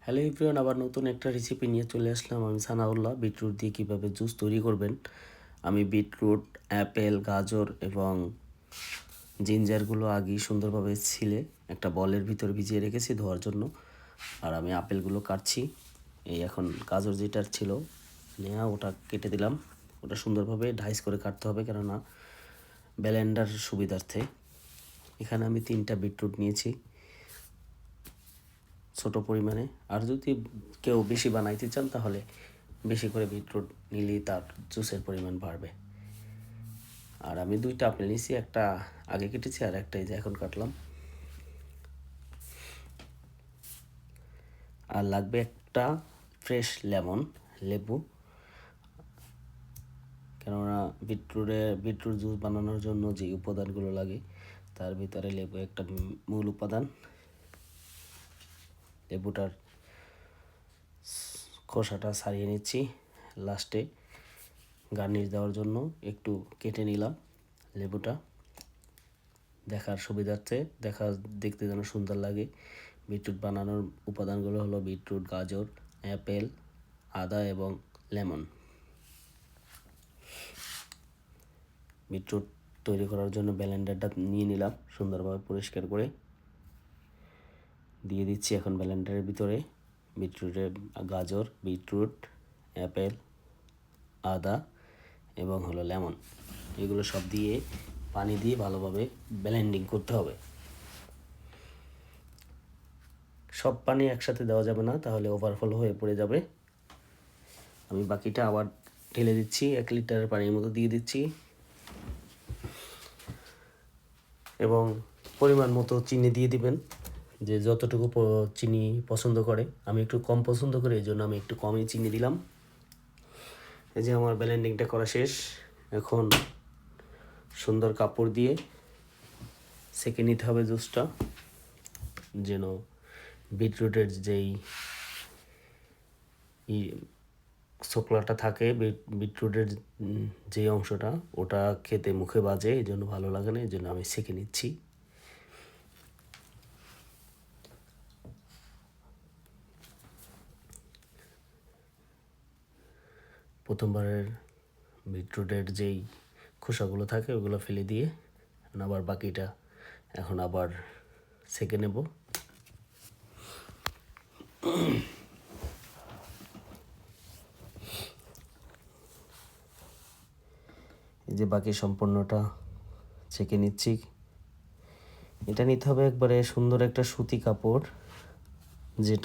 Hello everyone, আবার নতুন একটা রেসিপি নিয়ে চলে আসলাম। আমি সানাউল্লাহ। বিটরুট দিয়ে কীভাবে জুস তৈরি করবেন, আমি বিটরুট, অ্যাপেল, গাজর এবং জিঞ্জারগুলো আগেই সুন্দরভাবে ছিলে একটা বলের ভিতরে ভিজিয়ে রেখেছি ধোয়ার জন্য। আর আমি আপেলগুলো কাটছি। এই এখন গাজর যেটার ছিল নেওয়া, ওটা কেটে দিলাম। ওটা সুন্দরভাবে ডাইস করে কাটতে হবে, কেননা ব্লেন্ডার সুবিধার্থে। এখানে আমি 3টা বিটরুট নিয়েছি ছোট পরিমাণে। আর যদি কেউ বেশি বানাইতে চান তাহলে বেশি করে বিটরুট নিলেই তার জুসের পরিমাণ বাড়বে। আর আমি 2টা আপেল নিয়েছি, একটা আগে কেটেছি আর একটা এই যে এখন কাটলাম। আর লাগবে একটা ফ্রেশ লেবু, কেননা বিটরুট জুস বানানোর জন্য যে উপাদানগুলো লাগে তার ভিতরে লেবু একটা মূল উপাদান। লেবুটার খোসাটা ছাড়িয়ে নিচ্ছি, লাস্টে গার্নিশ দেওয়ার জন্য একটু কেটে নিলাম লেবুটা, দেখার সুবিধার্থে, দেখতে যেন সুন্দর লাগে। বিটরুট বানানোর উপাদানগুলো হলো বিটরুট, গাজর, অ্যাপেল, আদা এবং লেমন। বিটরুট তৈরি করার জন্য ব্লেন্ডারটা নিয়ে নিলাম, সুন্দরভাবে পরিষ্কার করে দিয়ে দিচ্ছি এখন ব্লেন্ডারের ভিতরে গাজর, বিটরুট, অ্যাপেল, আদা এবং হলো লেমন। এগুলো সব দিয়ে পানি দিয়ে ভালোভাবে ব্লেন্ডিং করতে হবে। সব পানি একসাথে দেওয়া যাবে না, তাহলে ওভারফ্লো হয়ে পড়ে যাবে। আমি বাকিটা আবার ঢেলে দিচ্ছি, 1 লিটারের পানির মতো দিয়ে দিচ্ছি এবং পরিমাণ মতো চিনি দিয়ে দিবেন, যে যতটুকু চিনি পছন্দ করে। আমি একটু কম পছন্দ করি, এই জন্য আমি একটু কমই চিনি দিলাম। এই যে আমার ব্লেন্ডিংটা করা শেষ। এখন সুন্দর কাপড় দিয়ে সেঁকে নিতে হবে জুসটা, যেন বিটরুটের যেই ছোকলাটা থাকে, বিটরুটের যে অংশটা, ওটা খেতে মুখে বাজে, এই জন্য ভালো লাগে না, এই জন্য আমি সেঁকে নিচ্ছি। প্রথমবারের বিটরুটের যেই খোসাগুলো থাকে ওগুলো ফেলে দিয়ে আবার বাকিটা এখন আবার সেঁকে নেব। এই যে বাকি সম্পূর্ণটা ছেঁকে নিচ্ছি। এটা নিতে হবে একবারে সুন্দর একটা সুতি কাপড়, যেটা